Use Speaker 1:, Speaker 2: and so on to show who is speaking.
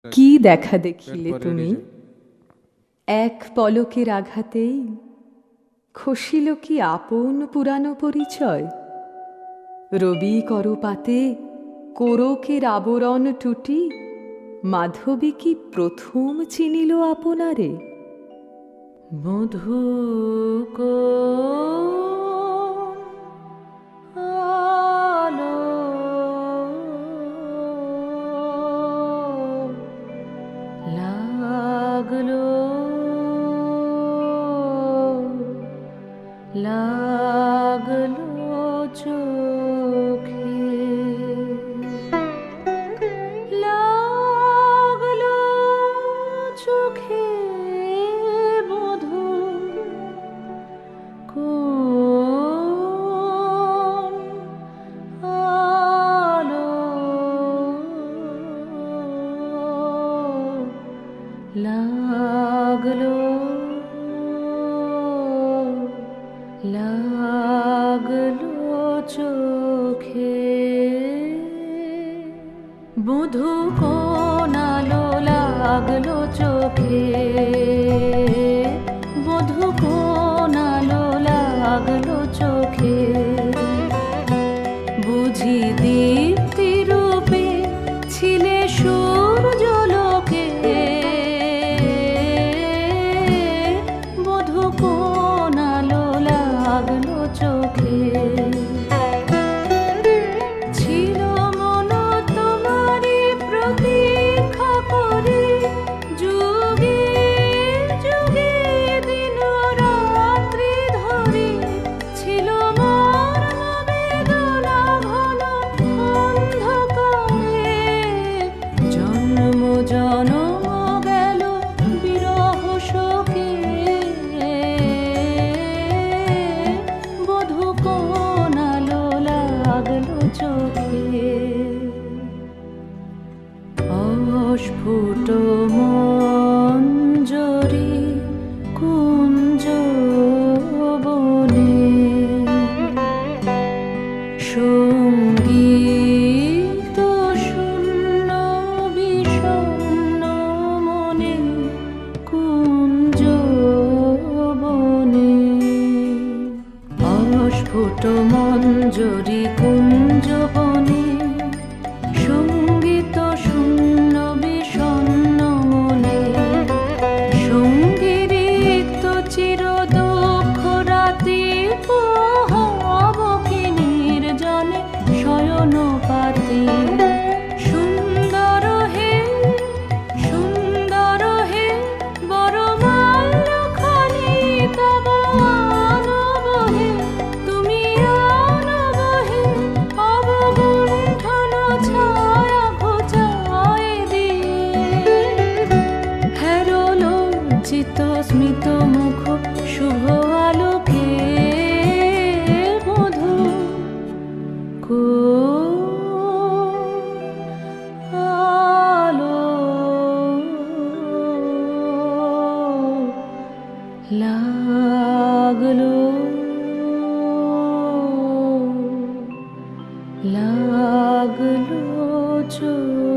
Speaker 1: কি দেখা দেখিলে তুমি? এক পলকের আঘাতেই খসিল কি আপন পুরানো পরিচয়? রবি করপাতে কোরকের আবরণ টুটি মাধবী কি প্রথম চিনিল আপনারে? মধু আলো লাগলো লাগলো চোখে, লাগলো চোখে মধু কোন আলো লাগলো লাগলো চোখে। মধু কোন আলো লাগলো চোখে, মধু কোন আলো লাগলো চোখে। বুঝি দীপ্তি রূপে ছিলে সূর্যলোকে, মধু কোন আলো লাগলো চোখে। ছিল মন তোমারি প্রতীক্ষা করে, যুগে যুগে দিন রাত্রি ধরে। ছিল মোর বেদনা ঘন অন্ধকারে, জন্ম জনম গেল বিরহ শোকে। বধূ কোন আলো লাগলো চোখে। অস্ফুট মঞ্জরি কুঞ্জ বনে, সঙ্গীত শূন্য বিষণ্ণ মনে কুঞ্জ বনে। অস্ফুট মঞ্জরি কুঞ্জ বনে, সঙ্গীত শূন্য বিষণ্ণ মনে। সঙ্গীরিক্ত চির দুঃখ রাতি হব কি নির্জনে শয়ন পাতি। সুন্দর হে সুন্দর হে বরমাল্য খানি তব আনব হে, তুমি আনব হে অবগুণ্ঠন ছায়া ঘোচায় দিয়ে। হেরো লজ্জিত স্মিত মুখ শুভ আলোকে, মধু কোন আলো লাগলো লাগলো চোখে।